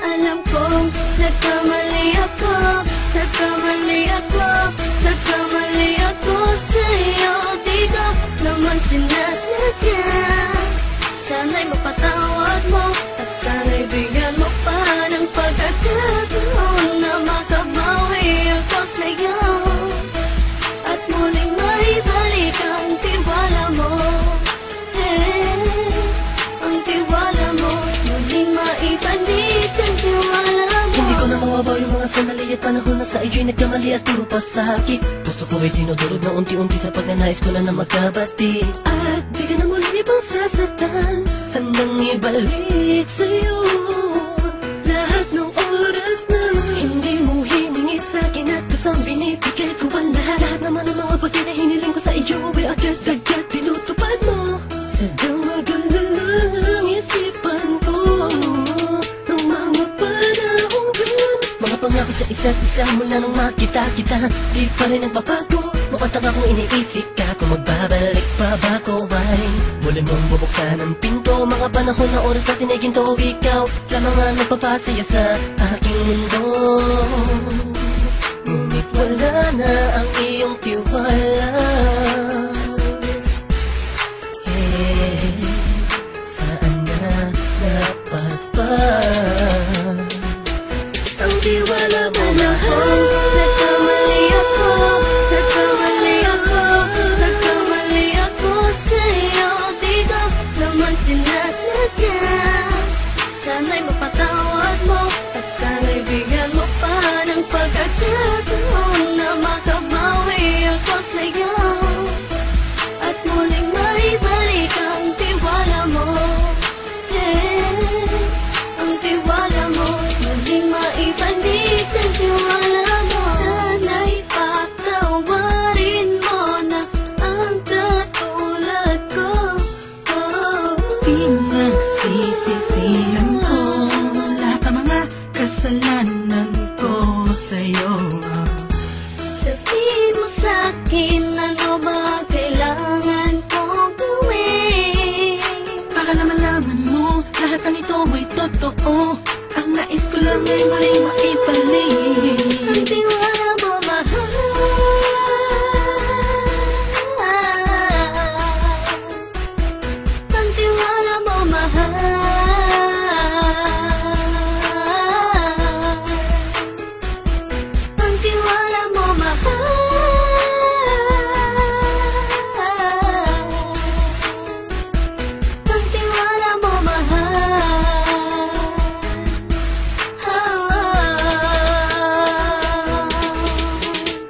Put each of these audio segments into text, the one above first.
Alam kong nagkamali ako, nagkamali ako, nagkamali ako sa'yo. Di ko naman sinasadya. Sana'y mapatawad mo at sana'y bigyan mo pa ng pagkakataon na makabawi ako sa'yo at muling maibalik ang tiwala mo. Ang tiwala mo, muling maibalik ang tiwala mo. Hindi ko na mawabaw yung mga sandali at panahon na sa iyo'y nagkamali at puro pasakit. Puso ko ay dinudurog na unti-unti sa pagnanais ko na magkabati. At di ka na muli pang sasaktan, handang ibalik sa'yo lahat ng oras na hindi mo hiningi sa'kin at kusang binibigay ko ang lahat. Lahat naman ng mga bagay na hiniling ko sa iyo ay agad-agad tinutupad mo. Sadyang magalang isipan ko ng mga panahong yun. Mga pangako sa isa't isa mula nung makita kita, di pa rin nagbabago. Mukhang akong iniisip ka kung magbabalik pa ba ko ay muli mong bubuksan ang pinto. Mga panahon na oras natin ay ginto, ikaw lamang ang nagpapasaya sa aking mundo. Ngunit wala na ang iyong tiwala. Saan na dapat ba ang tiwala mo mahal? Nagkamali ako, nagkamali ako, nagkamali ako sa'yo. Di ko naman sinasadya. Sana'y mapatawad mo at sana'y bigyan mo pa ng pagkakataon na makabawi ako sa'yo at muling maibalik ang tiwala mo. Ang tiwala mo, muling maibalik ang tiwala mo. Sana'y patawarin mo na ang katulad ko. Pinagsisisihan ko lahat ng mga kasalanan ko sa'yo. Sabihin mo sa'kin ano ba kailangan kong gawin Para malaman mo lahat ng ito ay totoo. Ang nais ko lang ay muling maibalik ang tiwala mo, mahal. Ang tiwala mo, mahal. Ang tiwala mo, mahal. Ang tiwala mo, mahal.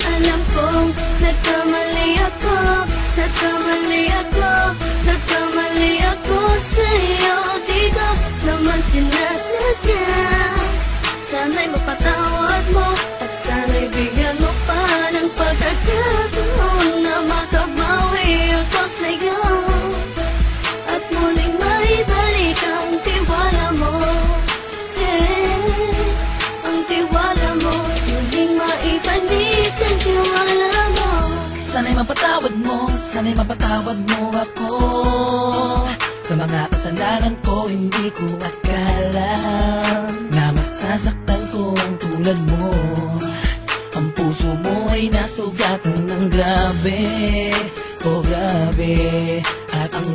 Alam kong nagkamali ako, nagkamali ako, nagkamali ako sa'yo. Di ko naman sinasadya. Sana'y mapatawad mo at sana'y bigyan mo pa ng pagkakataon na makabawi ako sa'yo at muling maibalik ang tiwala mo. Ang tiwala mo, muling maibalik ang tiwala mo. Sana'y mapatawad mo ako sa mga kasalanan ko. Hindi ko akala na masasaktan ko ang tulad mo. Ang puso mo ay nasugatan ng grabe, oh grabe. At ang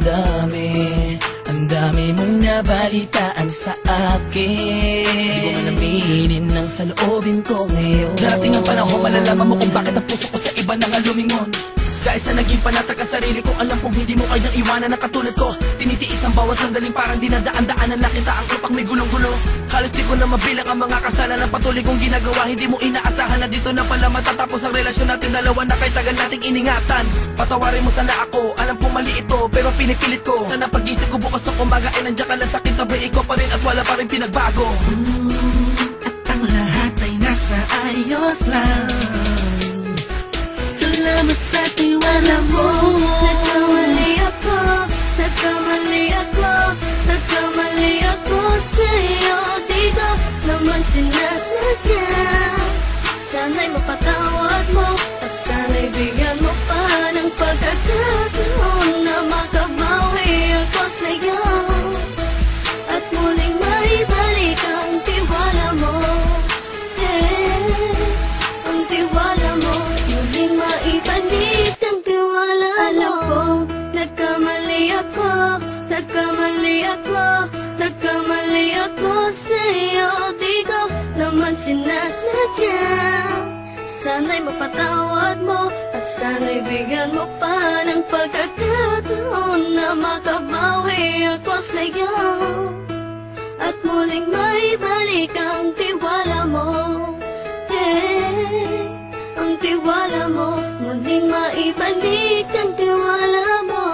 dami mong nabalitaan sa akin. Di ko man aminin ng saloobin ko ngayon. Darating ang panahon, malalaman mo kung bakit ang puso ko sa iba nang lumingon. Dahil sa naging panatag ka sarili ko, alam kong hindi mo kayang iwanan na katulad ko. Tinitiis ang bawat sandaling parang dinadaan-daanan lang kita. Ang utak may gulong-gulo. Halos di ko na mabilang ang mga kasalanan patuloy kong ginagawa. Hindi mo inaasahan na dito na pala matatapos ang relasyon natin dalawa na kahit tagal nating iningatan. Patawarin mo sana ako, alam kong mali ito pero pinipilit ko. Sana pag-isip ko bukas sa umaga ay nandiyan ka lang sa kitabi. Ikaw pa rin at wala pa rin pinagbago. At ang lahat ay nasa ayos lang. Salamat sa tiwala mo. Nagkamali ako, nagkamali ako, nagkamali ako sa'yo. Di ko naman sinasadya. Sana'y mapatawad mo at sana'y bigyan mo pa ng pagkakataon na makabawi ako sa'yo at muling maibalik ang tiwala nagkamali ako sa'yo. Di ko naman sinasadya. Sana'y mapatawad mo at sana'y bigyan mo pa ng pagkakataon na makabawi ako sa'yo at muling maibalik ang tiwala mo. Ang tiwala mo, muling maibalik ang tiwala mo.